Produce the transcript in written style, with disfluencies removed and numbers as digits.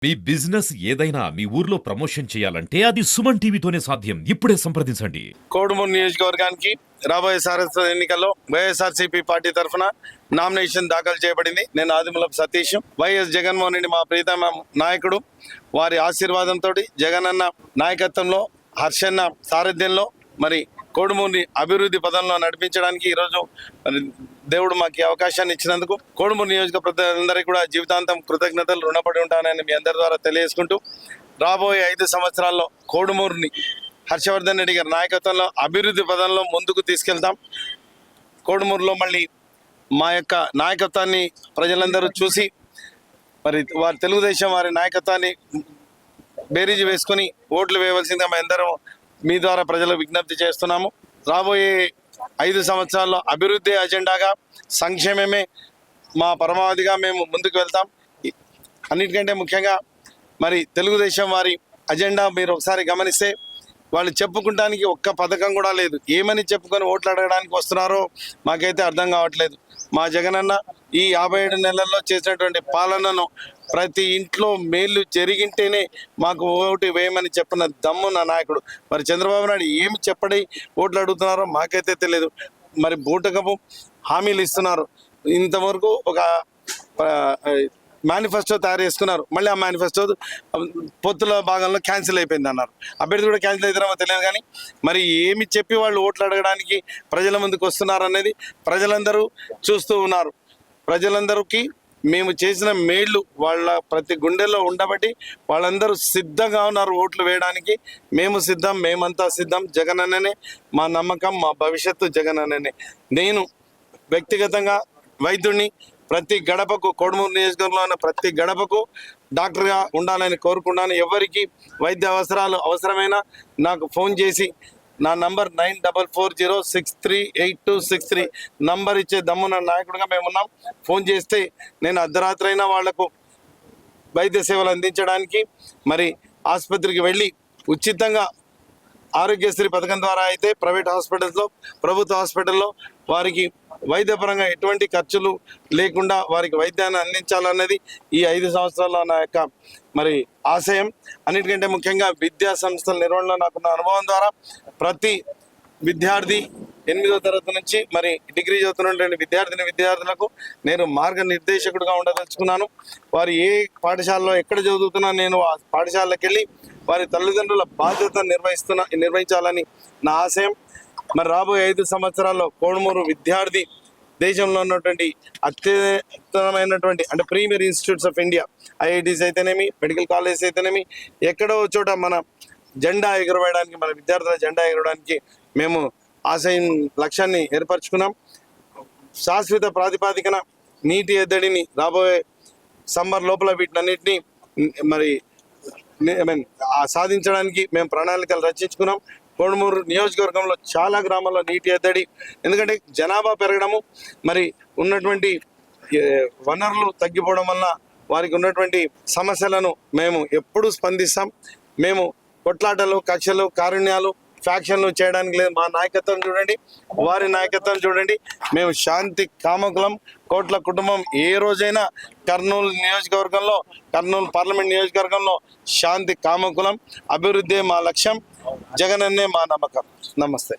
మీ business ఏదైనా మీ ఊర్లో promotion చేయాలంటే అది సుమన్ టీవీతోనే సాధ్యం. ఇప్పుడే సంప్రదించండి. కోడుమూరు నియోజకవర్గానికి రాబోయే సారథ్య ఎన్నికల్లో వైఎస్ఆర్సీపీ పార్టీ తరఫున నామినేషన్ దాఖలు చేయబడింది. నేను ఆదిమూలపు సతీష్. వైఎస్ జగన్మోహన్ రెడ్డి మా ప్రీతమ నాయకుడు. వారి ఆశీర్వాదంతో జగనన్న నాయకత్వంలో, హర్షన్న సారథ్యంలో మరి కోడుమూరిని అభివృద్ధి పదంలో నడిపించడానికి ఈరోజు మరి దేవుడు మాకు అవకాశాన్ని ఇచ్చినందుకు కోడుమూరు నియోజక ప్రజలందరికీ కూడా జీవితాంతం కృతజ్ఞతలు రుణపడి ఉంటానని మీ అందరి ద్వారా తెలియజేసుకుంటూ, రాబోయే 5 సంవత్సరాల్లో కోడుమూరుని హర్షవర్ధన్ రెడ్డి గారి నాయకత్వంలో అభివృద్ధి పదంలో ముందుకు తీసుకెళ్తాం. కోడుమూరులో మళ్ళీ మా యొక్క నాయకత్వాన్ని ప్రజలందరూ చూసి మరి వారి తెలుగుదేశం వారి నాయకత్వాన్ని బేరీజు వేసుకొని ఓట్లు వేయవలసిందిగా మేము అందరం మీ ద్వారా ప్రజలకు విజ్ఞప్తి చేస్తున్నాము. రాబోయే 5 సంవత్సరాల్లో అభివృద్ధి అజెండాగా, సంక్షేమమే మా పరమావధిగా మేము ముందుకు వెళ్తాం. అన్నిటికంటే ముఖ్యంగా మరి తెలుగుదేశం వారి అజెండా మీరు ఒకసారి గమనిస్తే వాళ్ళు చెప్పుకుంటానికి ఒక్క పథకం కూడా లేదు. ఏమని చెప్పుకొని ఓట్లు అడగడానికి వస్తున్నారో మాకైతే అర్థం కావట్లేదు. మా జగనన్న ఈ 57 నెలల్లో చేసినటువంటి పాలనను ప్రతి ఇంట్లో మేలు జరిగింటేనే మాకు ఓటు వేయమని చెప్పిన దమ్మున్న నాయకుడు. మరి చంద్రబాబు నాయుడు ఏమి చెప్పడి ఓట్లు అడుగుతున్నారో మాకైతే తెలియదు. మరి బూటకపు హామీలు ఇస్తున్నారు. ఇంతవరకు ఒక మేనిఫెస్టో తయారు చేసుకున్నారు. మళ్ళీ ఆ మేనిఫెస్టో పొత్తుల భాగంలో క్యాన్సిల్ అయిపోయింది అన్నారు. అభ్యర్థి కూడా క్యాన్సిల్ అవుతారో తెలియదు. కానీ మరి ఏమి చెప్పి వాళ్ళు ఓట్లు అడగడానికి ప్రజల ముందుకు వస్తున్నారు అనేది ప్రజలందరూ చూస్తూ ఉన్నారు. ప్రజలందరికీ మేము చేసిన మేళ్ళు వాళ్ళ ప్రతి గుండెల్లో ఉండబట్టి వాళ్ళందరూ సిద్ధంగా ఉన్నారు ఓట్లు వేయడానికి. మేము సిద్ధం, మేమంతా సిద్ధం. జగనన్ననే మా నమ్మకం, మా భవిష్యత్తు జగనన్ననే. నేను వ్యక్తిగతంగా వైద్యుడిని. ప్రతి గడపకు, కోడుమూరు నియోజకవర్గంలో ఉన్న ప్రతి గడపకు డాక్టర్గా ఉండాలని కోరుకున్నాను. ఎవరికి వైద్య అవసరాలు అవసరమైనా నాకు ఫోన్ చేసి, నా నంబర్ 9440638263 నంబర్ ఇచ్చే దమ్మున నాయకుడిగా మేమున్నాం. ఫోన్ చేస్తే నేను అర్ధరాత్రి అయినా వాళ్లకు వైద్య సేవలు అందించడానికి, మరి ఆసుపత్రికి వెళ్ళి ఉచితంగా ఆరోగ్యశ్రీ పథకం ద్వారా అయితే ప్రైవేట్ హాస్పిటల్స్లో, ప్రభుత్వ హాస్పిటల్లో వారికి వైద్యపరంగా ఎటువంటి ఖర్చులు లేకుండా వారికి వైద్యాన్ని అందించాలన్నది ఈ 5 సంవత్సరాల్లో నా యొక్క మరి ఆశయం. అన్నిటికంటే ముఖ్యంగా విద్యా సంస్థల నిర్వహణలో నాకున్న అనుభవం ద్వారా ప్రతి విద్యార్థి 8వ తరగతి నుంచి మరి డిగ్రీ చదువుతున్నటువంటి విద్యార్థులకు నేను మార్గనిర్దేశకుడిగా ఉండదలుచుకున్నాను. వారు ఏ పాఠశాలలో ఎక్కడ చదువుతున్నా నేను ఆ పాఠశాలకు వెళ్ళి వారి తల్లిదండ్రుల బాధ్యత నిర్వహించాలని నా ఆశయం. మరి రాబోయే 5 సంవత్సరాల్లో కోడుమూరు విద్యార్థి దేశంలో ఉన్నటువంటి అత్యుత్తమైనటువంటి అంటే premier institutes of India, IITs అయితేనేమి, మెడికల్ కాలేజెస్ అయితేనేమి, ఎక్కడో చోట మన జెండా ఎగురవేయడానికి, మన విద్యార్థుల జెండా ఎగరడానికి మేము ఆశయం లక్ష్యాన్ని ఏర్పరచుకున్నాం. శాశ్వత ప్రాతిపాదికన నీటి ఎద్దడిని రాబోయే సమ్మర్ లోపల వీటినన్నింటినీ మరి సాధించడానికి మేము ప్రణాళికలు రచించుకున్నాం. కోడుమూరు నియోజకవర్గంలో చాలా గ్రామాల్లో నీటి ఎద్దడి, ఎందుకంటే జనాభా పెరగడము, మరి ఉన్నటువంటి వనరులు తగ్గిపోవడం వల్ల వారికి ఉన్నటువంటి సమస్యలను మేము ఎప్పుడూ స్పందిస్తాం. మేము కొట్లాటలు, కక్షలు, కారుణ్యాలు, ఫ్యాక్షన్లు చేయడానికి లేదు. మా నాయకత్వం చూడండి, వారి నాయకత్వం చూడండి. మేము శాంతి కామకులం. కోట్ల కుటుంబం ఏ రోజైనా కర్నూలు నియోజకవర్గంలో, కర్నూలు పార్లమెంట్ నియోజకవర్గంలో శాంతి కామకులం. అభివృద్ధి మా లక్ష్యం. జగనన్నే మా నమ్మకం. నమస్తే.